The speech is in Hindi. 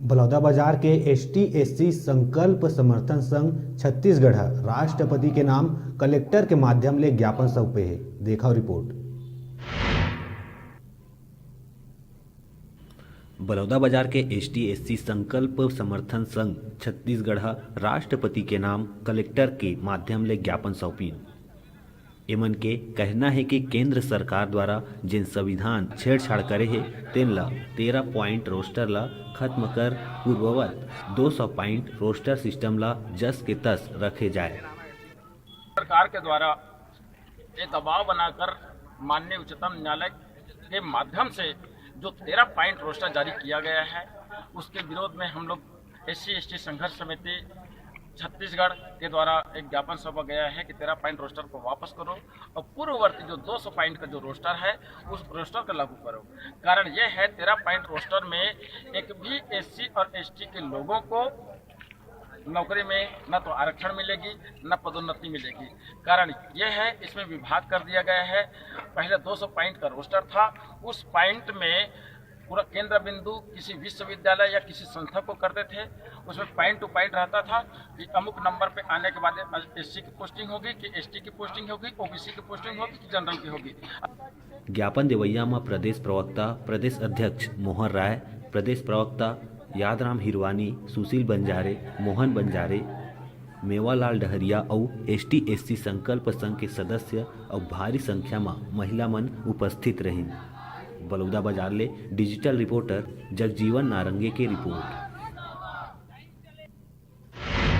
बलौदाबाजार के ST/SC संकल्प समर्थन संघ छत्तीसगढ़ राष्ट्रपति के नाम कलेक्टर के माध्यम ले ज्ञापन सौंपे है। देखा रिपोर्ट। बलौदाबाजार के ST/SC संकल्प समर्थन संघ छत्तीसगढ़ राष्ट्रपति के नाम कलेक्टर के माध्यम ले ज्ञापन सौंपी। एमन के कहना है कि केंद्र सरकार द्वारा जिन संविधान छेड़छाड़ करे है तेन ला 13 पॉइंट रोस्टर ला खत्म कर पूर्ववत 200 पॉइंट रोस्टर सिस्टम ला जस के तस रखे जाए। सरकार के द्वारा ये दबाव बनाकर माननीय उच्चतम न्यायालय के माध्यम से जो 13 पॉइंट रोस्टर जारी किया गया है उसके विरोध में हम लोग SC/ST संघर्ष समिति छत्तीसगढ़ के द्वारा एक ज्ञापन सौंपा गया है कि 13 पॉइंट रोस्टर को वापस करो और पूर्ववर्ती जो 200 पॉइंट का जो रोस्टर है उस रोस्टर को लागू करो। कारण यह है 13 पॉइंट रोस्टर में एक भी SC और ST के लोगों को नौकरी में न तो आरक्षण मिलेगी न पदोन्नति मिलेगी। कारण यह है इसमें विभाग कर दिया गया है। पहले 200 पॉइंट का रोस्टर था, उस पॉइंट में पूरा केंद्र बिंदु किसी विश्वविद्यालय या किसी संस्था को करते थे। उसमें पॉइंट टू पॉइंट रहता था कि अमुक नंबर पे आने के बाद SC की पोस्टिंग होगी कि ST की पोस्टिंग होगी, OBC की पोस्टिंग होगी कि जनरल की होगी। ज्ञापन देवैया में प्रदेश प्रवक्ता प्रदेश अध्यक्ष मोहन राय, प्रदेश प्रवक्ता यादराम हिरवानी, सुशील बंजारे, मोहन बंजारे, मेवालाल डहरिया और ST/SC संकल्प संघ के सदस्य और भारी संख्या में महिला मन उपस्थित रहीं। बलौदाबाजार ले डिजिटल रिपोर्टर जगजीवन नारंगे के रिपोर्ट।